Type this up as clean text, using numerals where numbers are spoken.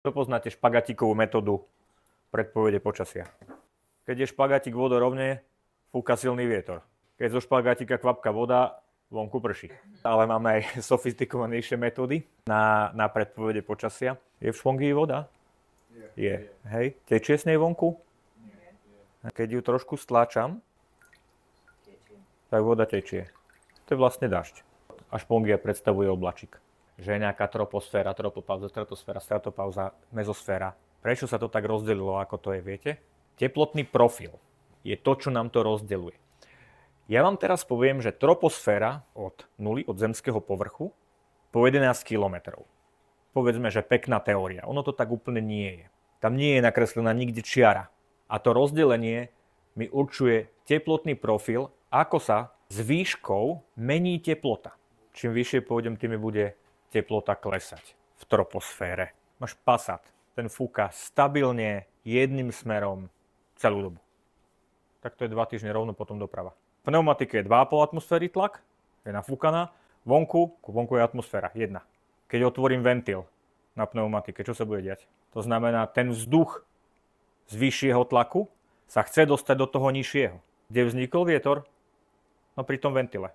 To poznáte špagatíkovú metódu predpovede počasia. Keď je špagatík vodorovne, fúka silný vietor. Keď zo špagatíka kvapka voda, vonku prší. Ale máme aj sofistikovanejšie metódy na predpovede počasia. Je v špongii voda? Je. Hej. Tečie z nej vonku? Nie. Keď ju trošku stláčam, tak voda tečie. To je vlastne dažď. A špongia predstavuje oblačík. Že je nejaká troposféra, tropopauza, stratosféra, stratopauza, mezosféra. Prečo sa to tak rozdelilo, ako to je, viete? Teplotný profil je to, čo nám to rozdeľuje. Ja vám teraz poviem, že troposféra od nuly, od zemského povrchu, po 11 km. Povedzme, že pekná teória. Ono to tak úplne nie je. Tam nie je nakreslená nikde čiara. A to rozdelenie mi určuje teplotný profil, ako sa s výškou mení teplota. Čím vyššie pôjdem, tým mi bude teplota klesať v troposfére. Máš Passat, ten fúka stabilne jedným smerom celú dobu. Tak to je 2 týždne rovno potom doprava. V pneumatike je 2,5 atmosféry tlak, je nafúkaná, vonku je atmosféra 1. Keď otvorím ventil na pneumatike, čo sa bude diať? To znamená, ten vzduch z vyššieho tlaku sa chce dostať do toho nižšieho. Kde vznikol vietor? No pri tom ventile.